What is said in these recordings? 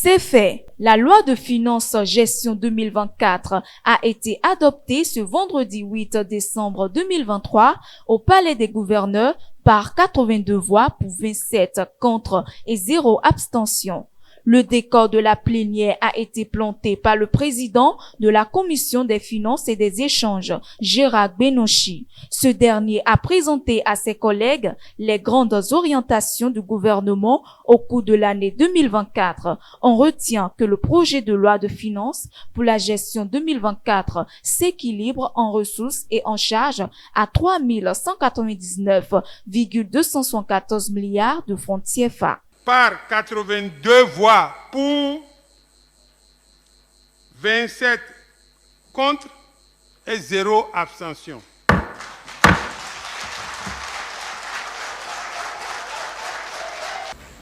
C'est fait. La loi de finances gestion 2024 a été adoptée ce vendredi 8 décembre 2023 au Palais des Gouverneurs par 82 voix pour 27 contre et 0 abstention. Le décor de la plénière a été planté par le président de la Commission des finances et des échanges, Gérard Benochi. Ce dernier a présenté à ses collègues les grandes orientations du gouvernement au cours de l'année 2024. On retient que le projet de loi de finances pour la gestion 2024 s'équilibre en ressources et en charges à 3 199,274 milliards de francs CFA. Par 82 voix pour, 27 contre et 0 abstention.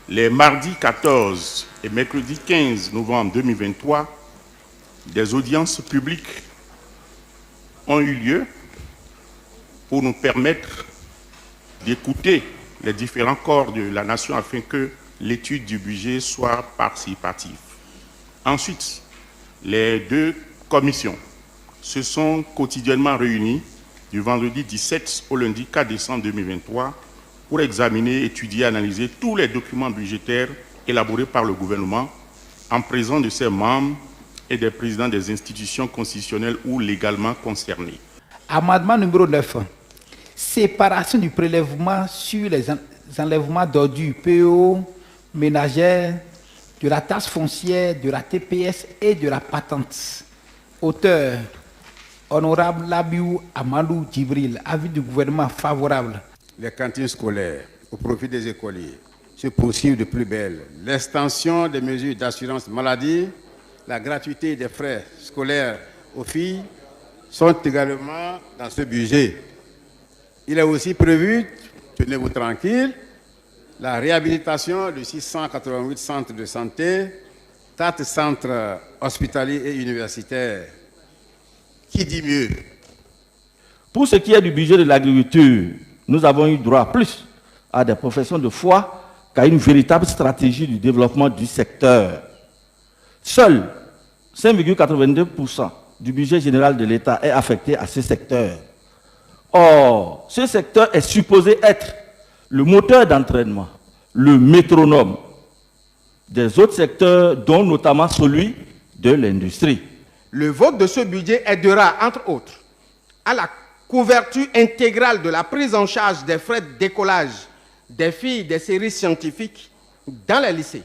Les mardis 14 et mercredi 15 novembre 2023, des audiences publiques ont eu lieu pour nous permettre d'écouter les différents corps de la nation afin que l'étude du budget soit participative. Ensuite, les deux commissions se sont quotidiennement réunies du vendredi 17 au lundi 4 décembre 2023 pour examiner, étudier et analyser tous les documents budgétaires élaborés par le gouvernement en présence de ses membres et des présidents des institutions constitutionnelles ou légalement concernées. Amendement numéro 9. Séparation du prélèvement sur les enlèvements d'ordures PO, ménagères, de la taxe foncière, de la TPS et de la patente. Auteur, Honorable Labiou Amadou Djibril, avis du gouvernement favorable. Les cantines scolaires au profit des écoliers se poursuivent de plus belle. L'extension des mesures d'assurance maladie, la gratuité des frais scolaires aux filles sont également dans ce budget. Il est aussi prévu, tenez-vous tranquille, la réhabilitation de 688 centres de santé, 4 centres hospitaliers et universitaires. Qui dit mieux? Pour ce qui est du budget de l'agriculture, nous avons eu droit plus à des professions de foi qu'à une véritable stratégie du développement du secteur. Seul 5,82% du budget général de l'État est affecté à ce secteur. Or, ce secteur est supposé être le moteur d'entraînement, le métronome des autres secteurs, dont notamment celui de l'industrie. Le vote de ce budget aidera, entre autres, à la couverture intégrale de la prise en charge des frais de décollage des filles des séries scientifiques dans les lycées.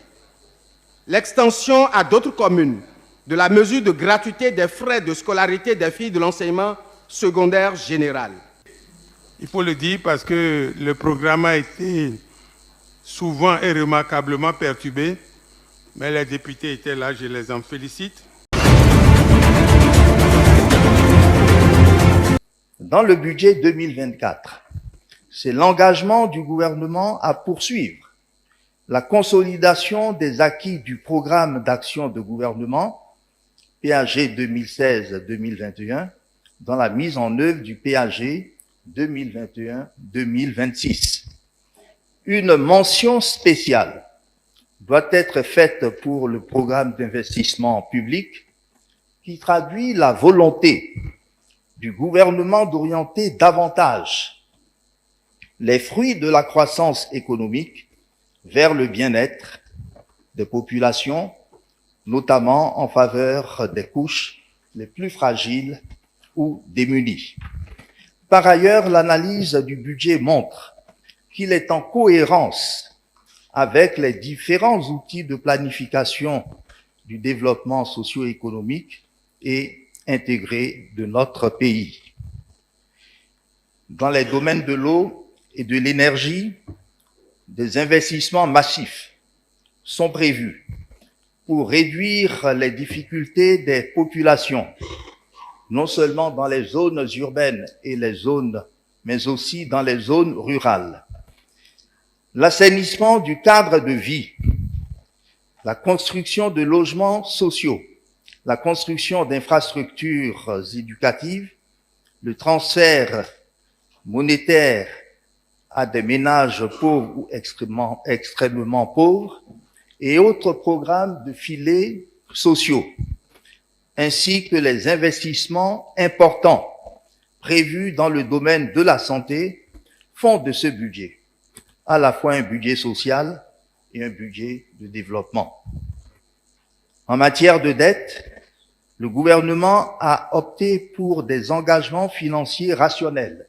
L'extension à d'autres communes de la mesure de gratuité des frais de scolarité des filles de l'enseignement secondaire général. Il faut le dire parce que le programme a été souvent et remarquablement perturbé, mais les députés étaient là, je les en félicite. Dans le budget 2024, c'est l'engagement du gouvernement à poursuivre la consolidation des acquis du programme d'action de gouvernement PAG 2016-2021 dans la mise en œuvre du PAG 2021-2026. Une mention spéciale doit être faite pour le programme d'investissement public qui traduit la volonté du gouvernement d'orienter davantage les fruits de la croissance économique vers le bien-être des populations, notamment en faveur des couches les plus fragiles ou démunies. Par ailleurs, l'analyse du budget montre qu'il est en cohérence avec les différents outils de planification du développement socio-économique et intégré de notre pays. Dans les domaines de l'eau et de l'énergie, des investissements massifs sont prévus pour réduire les difficultés des populations, non seulement dans les zones urbaines et les zones, mais aussi dans les zones rurales. L'assainissement du cadre de vie, la construction de logements sociaux, la construction d'infrastructures éducatives, le transfert monétaire à des ménages pauvres ou extrêmement pauvres, et autres programmes de filets sociaux, ainsi que les investissements importants prévus dans le domaine de la santé, font de ce budget à la fois un budget social et un budget de développement. En matière de dette, le gouvernement a opté pour des engagements financiers rationnels,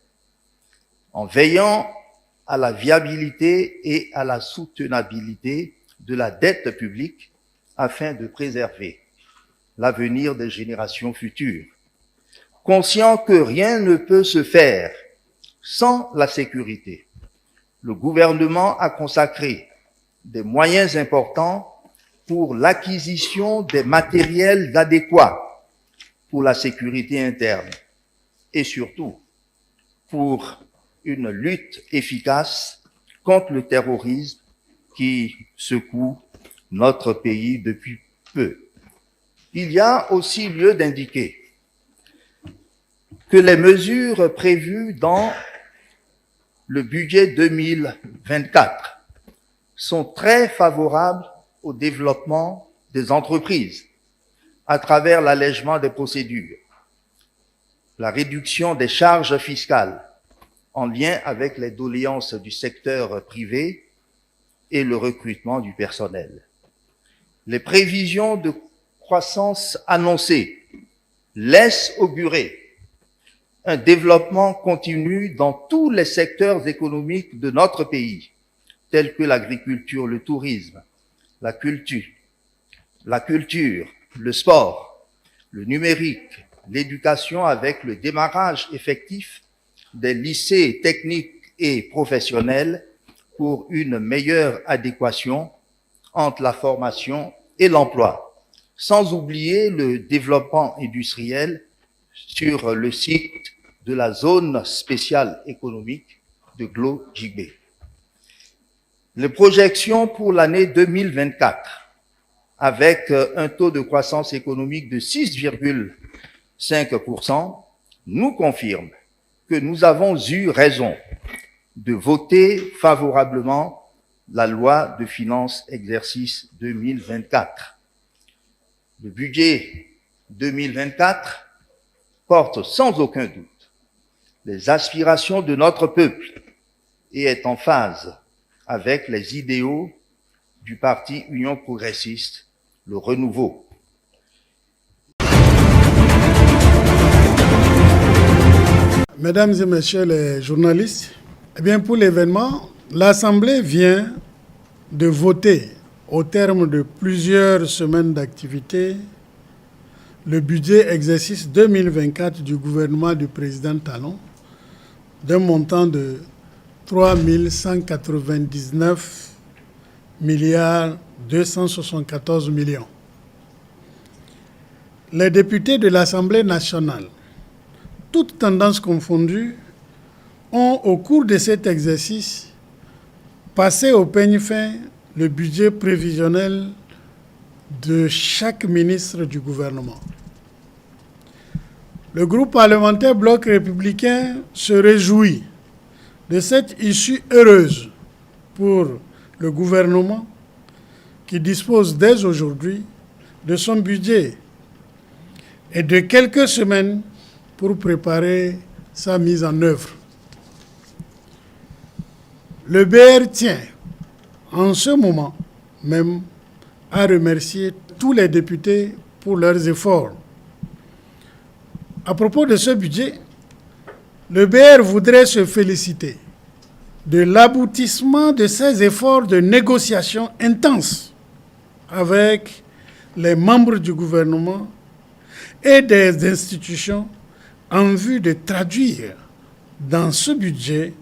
en veillant à la viabilité et à la soutenabilité de la dette publique afin de préserver l'avenir des générations futures. Conscient que rien ne peut se faire sans la sécurité, le gouvernement a consacré des moyens importants pour l'acquisition des matériels adéquats pour la sécurité interne et surtout pour une lutte efficace contre le terrorisme qui secoue notre pays depuis peu. Il y a aussi lieu d'indiquer que les mesures prévues dans le budget 2024 sont très favorables au développement des entreprises à travers l'allègement des procédures, la réduction des charges fiscales en lien avec les doléances du secteur privé et le recrutement du personnel. Les prévisions de croissance annoncées laissent augurer un développement continu dans tous les secteurs économiques de notre pays, tels que l'agriculture, le tourisme, la culture, le sport, le numérique, l'éducation avec le démarrage effectif des lycées techniques et professionnels pour une meilleure adéquation entre la formation et l'emploi, sans oublier le développement industriel sur le site de la zone spéciale économique de Glo-Djibé. Les projections pour l'année 2024, avec un taux de croissance économique de 6,5%, nous confirment que nous avons eu raison de voter favorablement la loi de finances exercice 2024. Le budget 2024 porte sans aucun doute les aspirations de notre peuple et est en phase avec les idéaux du parti Union progressiste, le renouveau. Mesdames et messieurs les journalistes, eh bien pour l'événement, l'Assemblée vient de voter au terme de plusieurs semaines d'activité le budget exercice 2024 du gouvernement du président Talon d'un montant de 3 199 milliards 274 millions. Les députés de l'Assemblée nationale, toutes tendances confondues, ont au cours de cet exercice passé au peigne fin le budget prévisionnel de chaque ministre du gouvernement. Le groupe parlementaire Bloc républicain se réjouit de cette issue heureuse pour le gouvernement qui dispose dès aujourd'hui de son budget et de quelques semaines pour préparer sa mise en œuvre. Le BR tient en ce moment même à remercier tous les députés pour leurs efforts. À propos de ce budget, le BR voudrait se féliciter de l'aboutissement de ses efforts de négociation intenses avec les membres du gouvernement et des institutions en vue de traduire dans ce budget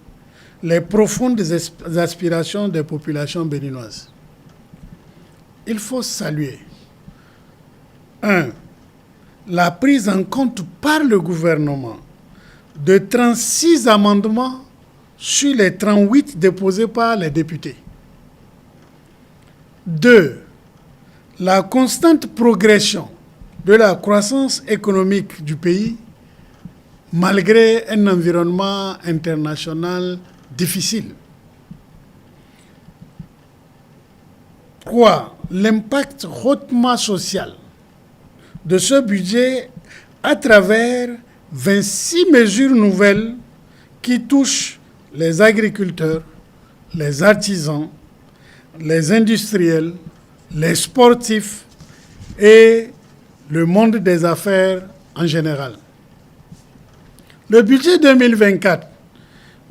les profondes aspirations des populations béninoises. Il faut saluer 1. La prise en compte par le gouvernement de 36 amendements sur les 38 déposés par les députés. 2. La constante progression de la croissance économique du pays malgré un environnement international difficile. 3. l'impact hautement social de ce budget à travers 26 mesures nouvelles qui touchent les agriculteurs, les artisans, les industriels, les sportifs et le monde des affaires en général. Le budget 2024,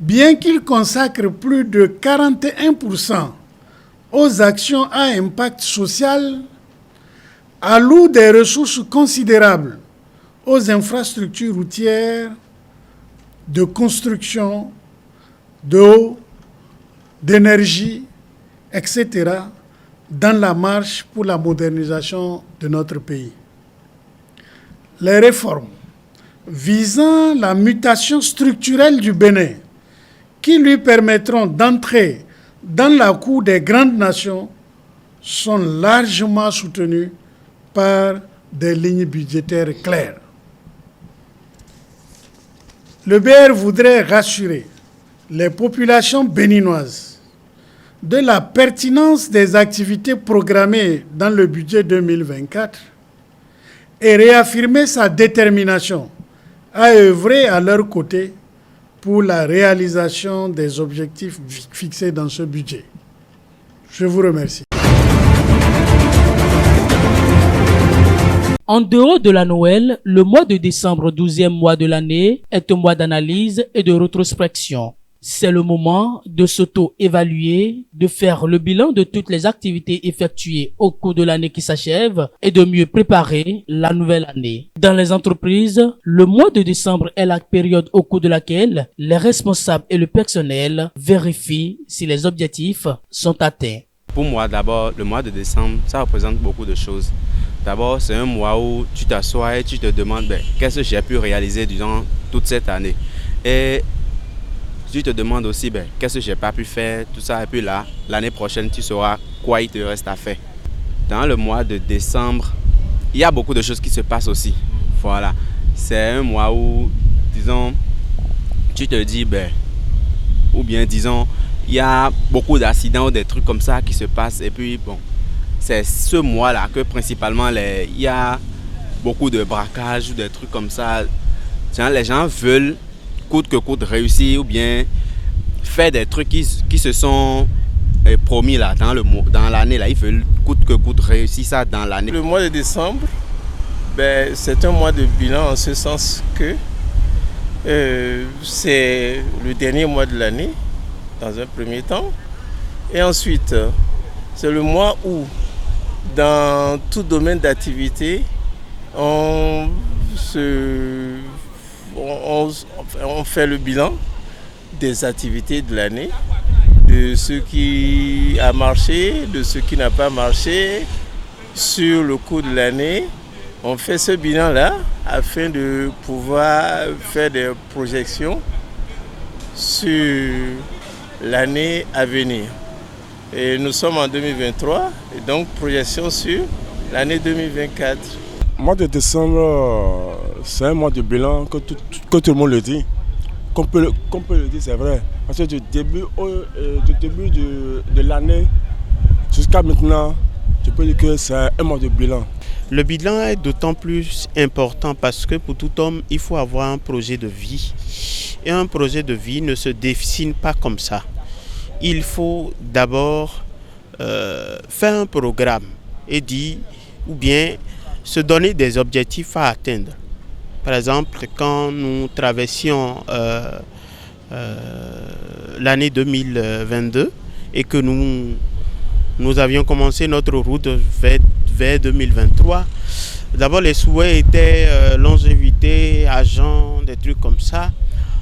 bien qu'il consacre plus de 41% aux actions à impact social, alloue des ressources considérables aux infrastructures routières, de construction, d'eau, d'énergie, etc., dans la marche pour la modernisation de notre pays. Les réformes visant la mutation structurelle du Bénin, qui lui permettront d'entrer dans la cour des grandes nations, sont largement soutenues par des lignes budgétaires claires. Le BR voudrait rassurer les populations béninoises de la pertinence des activités programmées dans le budget 2024 et réaffirmer sa détermination à œuvrer à leur côté pour la réalisation des objectifs fixés dans ce budget. Je vous remercie. En dehors de la Noël, le mois de décembre, 12e mois de l'année, est un mois d'analyse et de rétrospection. C'est le moment de s'auto-évaluer, de faire le bilan de toutes les activités effectuées au cours de l'année qui s'achève et de mieux préparer la nouvelle année. Dans les entreprises, le mois de décembre est la période au cours de laquelle les responsables et le personnel vérifient si les objectifs sont atteints. Pour moi, d'abord, le mois de décembre, ça représente beaucoup de choses. D'abord, c'est un mois où tu t'assois et tu te demandes qu'est-ce que j'ai pu réaliser durant toute cette année. Et tu te demandes aussi qu'est-ce que j'ai pas pu faire, tout ça. Et puis là, l'année prochaine, tu sauras quoi il te reste à faire. Dans le mois de décembre, il y a beaucoup de choses qui se passent aussi. Voilà. C'est un mois où, disons, tu te dis, ou bien disons, il y a beaucoup d'accidents ou des trucs comme ça qui se passent. Et puis, bon, c'est ce mois-là que principalement, il y a beaucoup de braquages ou des trucs comme ça. Les gens veulent coûte que coûte réussir ou bien faire des trucs qui se sont promis là, dans l'année. Là. Ils veulent coûte que coûte réussir ça dans l'année. Le mois de décembre, c'est un mois de bilan en ce sens que c'est le dernier mois de l'année dans un premier temps. Et ensuite, c'est le mois où dans tout domaine d'activité, on fait le bilan des activités de l'année, de ce qui a marché, de ce qui n'a pas marché sur le cours de l'année. On fait ce bilan-là afin de pouvoir faire des projections sur l'année à venir. Et nous sommes en 2023, et donc projection sur l'année 2024. Le mois de décembre, c'est un mois de bilan que tout le monde le dit. Qu'on peut le dire, c'est vrai. Parce que du début de l'année jusqu'à maintenant, je peux dire que c'est un mois de bilan. Le bilan est d'autant plus important parce que pour tout homme, il faut avoir un projet de vie. Et un projet de vie ne se dessine pas comme ça. Il faut d'abord faire un programme et dire, ou bien se donner des objectifs à atteindre. Par exemple, quand nous traversions l'année 2022 et que nous avions commencé notre route vers 2023, d'abord les souhaits étaient longévité, argent, des trucs comme ça.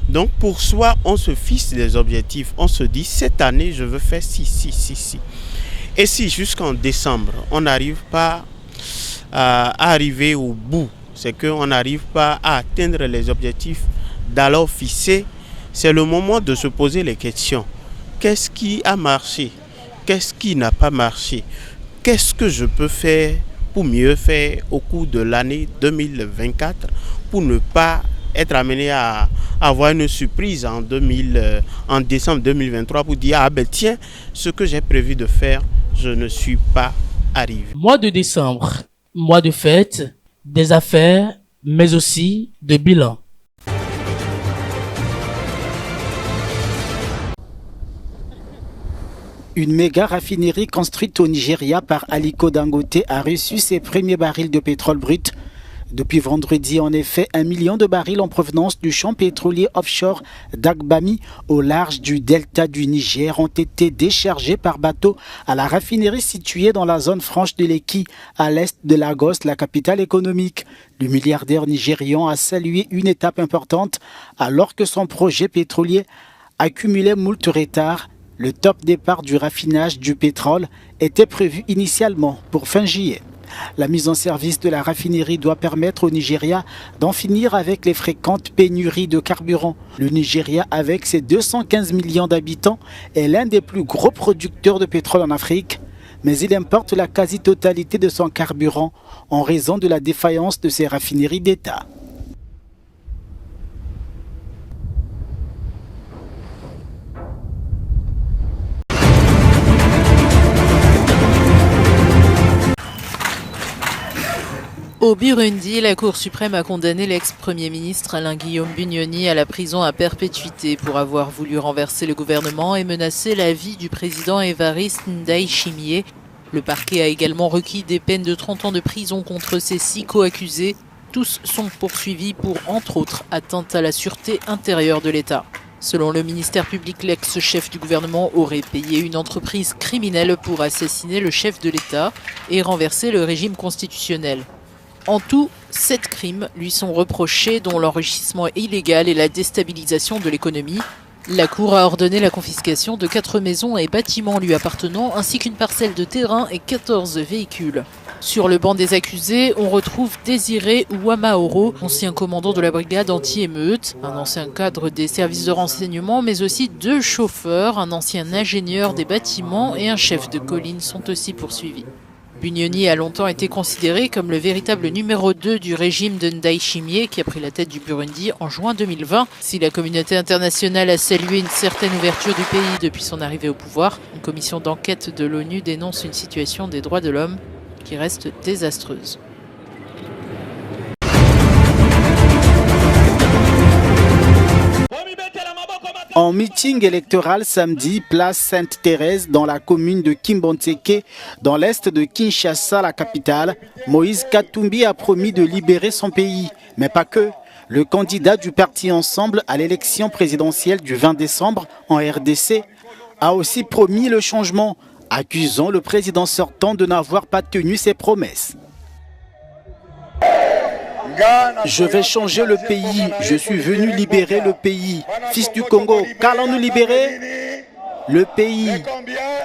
Donc pour soi, on se fixe des objectifs. On se dit, cette année, je veux faire ci. Et si jusqu'en décembre, on n'arrive pas à arriver au bout, c'est qu'on n'arrive pas à atteindre les objectifs d'alors fixés, c'est le moment de se poser les questions. Qu'est-ce qui a marché? Qu'est-ce qui n'a pas marché? Qu'est-ce que je peux faire pour mieux faire au cours de l'année 2024 pour ne pas être amené à avoir une surprise en décembre 2023 pour dire, tiens, ce que j'ai prévu de faire, je ne suis pas arriver. Mois de décembre, mois de fête, des affaires, mais aussi de bilan. Une méga raffinerie construite au Nigeria par Aliko Dangote a reçu ses premiers barils de pétrole brut. Depuis vendredi, en effet, 1 million de barils en provenance du champ pétrolier offshore d'Agbami au large du delta du Niger ont été déchargés par bateau à la raffinerie située dans la zone franche de Lekki, à l'est de Lagos, la capitale économique. Le milliardaire nigérian a salué une étape importante alors que son projet pétrolier accumulait moult retards. Le top départ du raffinage du pétrole était prévu initialement pour fin juillet. La mise en service de la raffinerie doit permettre au Nigeria d'en finir avec les fréquentes pénuries de carburant. Le Nigeria, avec ses 215 millions d'habitants, est l'un des plus gros producteurs de pétrole en Afrique, mais il importe la quasi-totalité de son carburant en raison de la défaillance de ses raffineries d'État. Au Burundi, la Cour suprême a condamné l'ex-premier ministre Alain-Guillaume Bunyoni à la prison à perpétuité pour avoir voulu renverser le gouvernement et menacer la vie du président Évariste Ndayishimiye. Le parquet a également requis des peines de 30 ans de prison contre ses 6 co-accusés. Tous sont poursuivis pour, entre autres, atteinte à la sûreté intérieure de l'État. Selon le ministère public, l'ex-chef du gouvernement aurait payé une entreprise criminelle pour assassiner le chef de l'État et renverser le régime constitutionnel. En tout, 7 crimes lui sont reprochés, dont l'enrichissement illégal et la déstabilisation de l'économie. La Cour a ordonné la confiscation de 4 maisons et bâtiments lui appartenant, ainsi qu'une parcelle de terrain et 14 véhicules. Sur le banc des accusés, on retrouve Désiré Ouamaoro, ancien commandant de la brigade anti-émeute, un ancien cadre des services de renseignement, mais aussi 2 chauffeurs, un ancien ingénieur des bâtiments et un chef de colline sont aussi poursuivis. Bunyoni a longtemps été considéré comme le véritable numéro 2 du régime de Ndayishimiye qui a pris la tête du Burundi en juin 2020. Si la communauté internationale a salué une certaine ouverture du pays depuis son arrivée au pouvoir, une commission d'enquête de l'ONU dénonce une situation des droits de l'homme qui reste désastreuse. En meeting électoral samedi, place Sainte-Thérèse dans la commune de Kimbontseke, dans l'est de Kinshasa, la capitale, Moïse Katumbi a promis de libérer son pays. Mais pas que. Le candidat du parti Ensemble à l'élection présidentielle du 20 décembre en RDC a aussi promis le changement, accusant le président sortant de n'avoir pas tenu ses promesses. Je vais changer le pays, je suis venu libérer le pays. Fils du Congo, qu'allons-nous libérer? Le pays.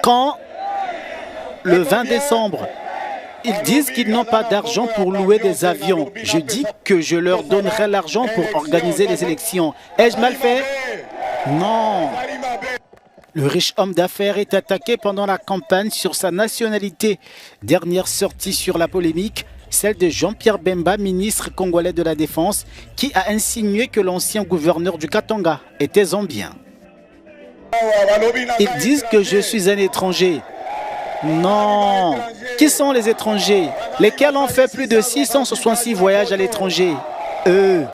Quand? Le 20 décembre. Ils disent qu'ils n'ont pas d'argent pour louer des avions. Je dis que je leur donnerai l'argent pour organiser les élections. Ai-je mal fait? Non. Le riche homme d'affaires est attaqué pendant la campagne sur sa nationalité. Dernière sortie sur la polémique, celle de Jean-Pierre Bemba, ministre congolais de la Défense, qui a insinué que l'ancien gouverneur du Katanga était zambien. Ils disent que je suis un étranger. Non. Qui sont les étrangers? Lesquels ont fait plus de 666 voyages à l'étranger? Eux.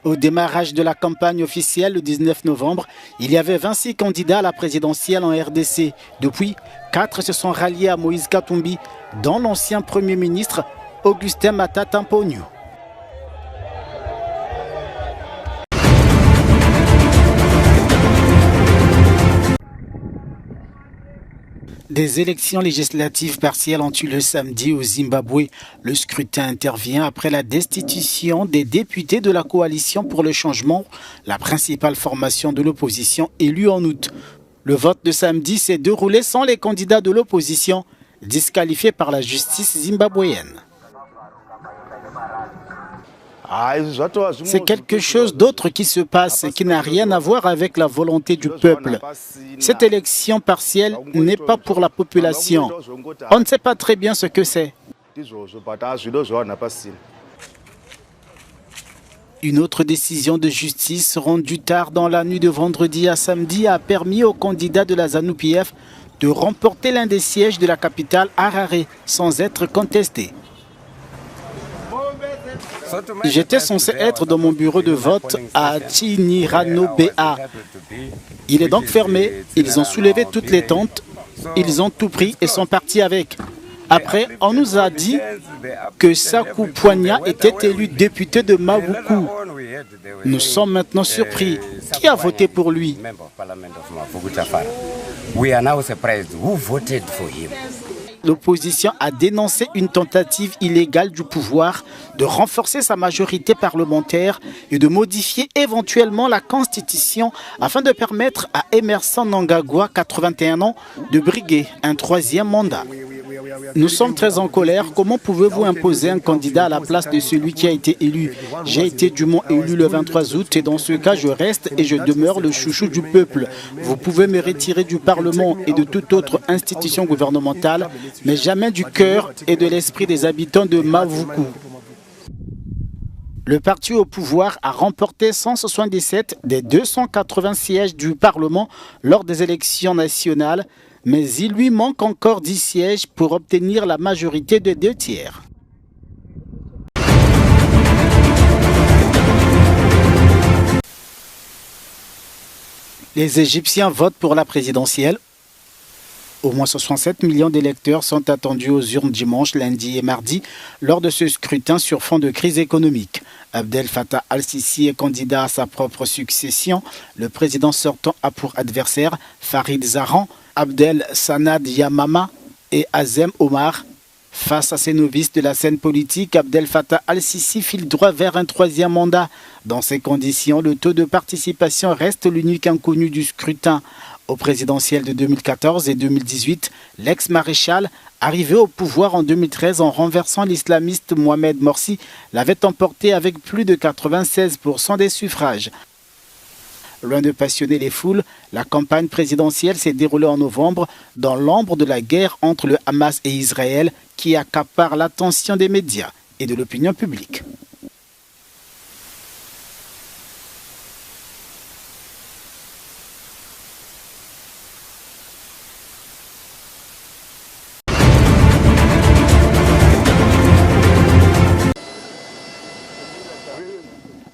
Au démarrage de la campagne officielle le 19 novembre, il y avait 26 candidats à la présidentielle en RDC. Depuis, 4 se sont ralliés à Moïse Katumbi, dont l'ancien Premier ministre Augustin Matata Mponyo. Des élections législatives partielles ont eu lieu samedi au Zimbabwe. Le scrutin intervient après la destitution des députés de la coalition pour le changement, la principale formation de l'opposition élue en août. Le vote de samedi s'est déroulé sans les candidats de l'opposition, disqualifiés par la justice zimbabwéenne. C'est quelque chose d'autre qui se passe, qui n'a rien à voir avec la volonté du peuple. Cette élection partielle n'est pas pour la population. On ne sait pas très bien ce que c'est. Une autre décision de justice rendue tard dans la nuit de vendredi à samedi a permis aux candidats de la ZANU-PF de remporter l'un des sièges de la capitale Harare sans être contesté. J'étais censé être dans mon bureau de vote à Tinirano BA. Il est donc fermé, ils ont soulevé toutes les tentes, ils ont tout pris et sont partis avec. Après, on nous a dit que Sakou Poigna était élu député de Mavuku. Nous sommes maintenant surpris. Qui a voté pour lui? L'opposition a dénoncé une tentative illégale du pouvoir de renforcer sa majorité parlementaire et de modifier éventuellement la Constitution afin de permettre à Emerson Mnangagwa, 81 ans, de briguer un troisième mandat. Nous sommes très en colère. Comment pouvez-vous imposer un candidat à la place de celui qui a été élu? J'ai été dûment élu le 23 août et dans ce cas, je reste et je demeure le chouchou du peuple. Vous pouvez me retirer du Parlement et de toute autre institution gouvernementale, mais jamais du cœur et de l'esprit des habitants de Mavuku. Le parti au pouvoir a remporté 177 des 280 sièges du Parlement lors des élections nationales, mais il lui manque encore 10 sièges pour obtenir la majorité de 2 tiers. Les Égyptiens votent pour la présidentielle. Au moins 67 millions d'électeurs sont attendus aux urnes dimanche, lundi et mardi lors de ce scrutin sur fond de crise économique. Abdel Fattah al-Sisi est candidat à sa propre succession. Le président sortant a pour adversaire Farid Zaran, Abdel Sanad Yamama et Azem Omar. Face à ces novices de la scène politique, Abdel Fattah al-Sisi file droit vers un troisième mandat. Dans ces conditions, le taux de participation reste l'unique inconnu du scrutin. Au présidentiel de 2014 et 2018, l'ex-maréchal, arrivé au pouvoir en 2013 en renversant l'islamiste Mohamed Morsi, l'avait emporté avec plus de 96% des suffrages. Loin de passionner les foules, la campagne présidentielle s'est déroulée en novembre dans l'ombre de la guerre entre le Hamas et Israël qui accapare l'attention des médias et de l'opinion publique.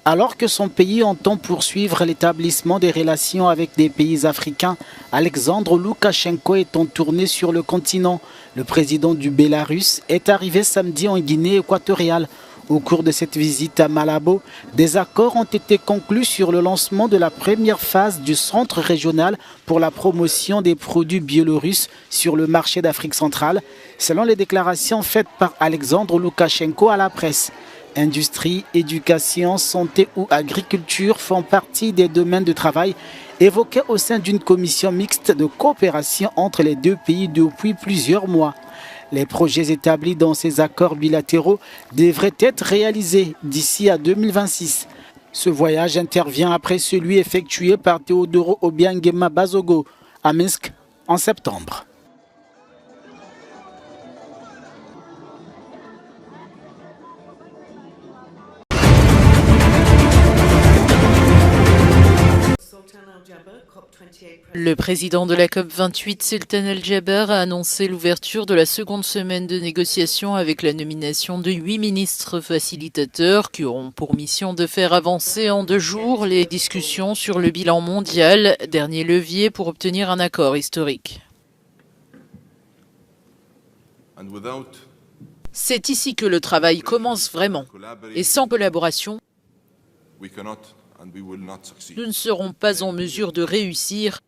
Alors que son pays entend poursuivre l'établissement des relations avec des pays africains, Alexandre Loukachenko est en tournée sur le continent. Le président du Bélarus est arrivé samedi en Guinée équatoriale. Au cours de cette visite à Malabo, des accords ont été conclus sur le lancement de la première phase du centre régional pour la promotion des produits biélorusses sur le marché d'Afrique centrale, selon les déclarations faites par Alexandre Loukachenko à la presse. Industrie, éducation, santé ou agriculture font partie des domaines de travail évoqués au sein d'une commission mixte de coopération entre les deux pays depuis plusieurs mois. Les projets établis dans ces accords bilatéraux devraient être réalisés d'ici à 2026. Ce voyage intervient après celui effectué par Teodoro Obiangema Bazogo à Minsk en septembre. Le président de la COP28, Sultan Al-Jaber, a annoncé l'ouverture de la seconde semaine de négociations avec la nomination de 8 ministres facilitateurs qui auront pour mission de faire avancer en 2 jours les discussions sur le bilan mondial, dernier levier pour obtenir un accord historique. C'est ici que le travail commence vraiment. Et sans collaboration, nous ne serons pas en mesure de réussir.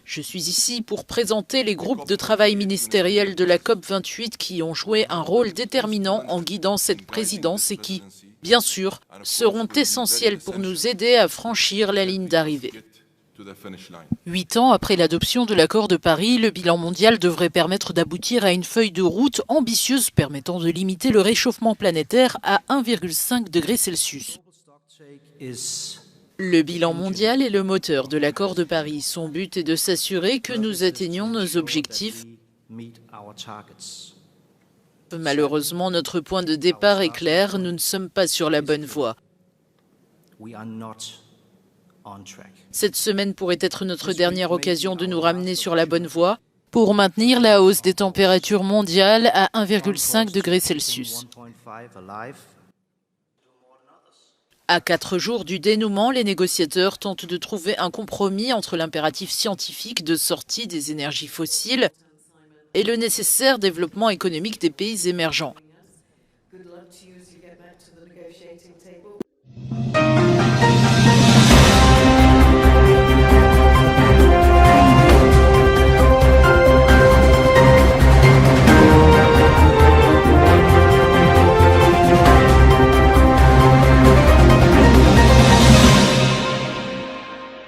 Je suis ici pour présenter les groupes de travail ministériels de la COP28 qui ont joué un rôle déterminant en guidant cette présidence et qui, bien sûr, seront essentiels pour nous aider à franchir la ligne d'arrivée. 8 ans après l'adoption de l'accord de Paris, le bilan mondial devrait permettre d'aboutir à une feuille de route ambitieuse permettant de limiter le réchauffement planétaire à 1,5 degré Celsius. Le bilan mondial est le moteur de l'accord de Paris. Son but est de s'assurer que nous atteignions nos objectifs. Malheureusement, notre point de départ est clair, nous ne sommes pas sur la bonne voie. Cette semaine pourrait être notre dernière occasion de nous ramener sur la bonne voie. pour maintenir la hausse des températures mondiales à 1,5 degré Celsius. À 4 jours du dénouement, les négociateurs tentent de trouver un compromis entre l'impératif scientifique de sortie des énergies fossiles et le nécessaire développement économique des pays émergents.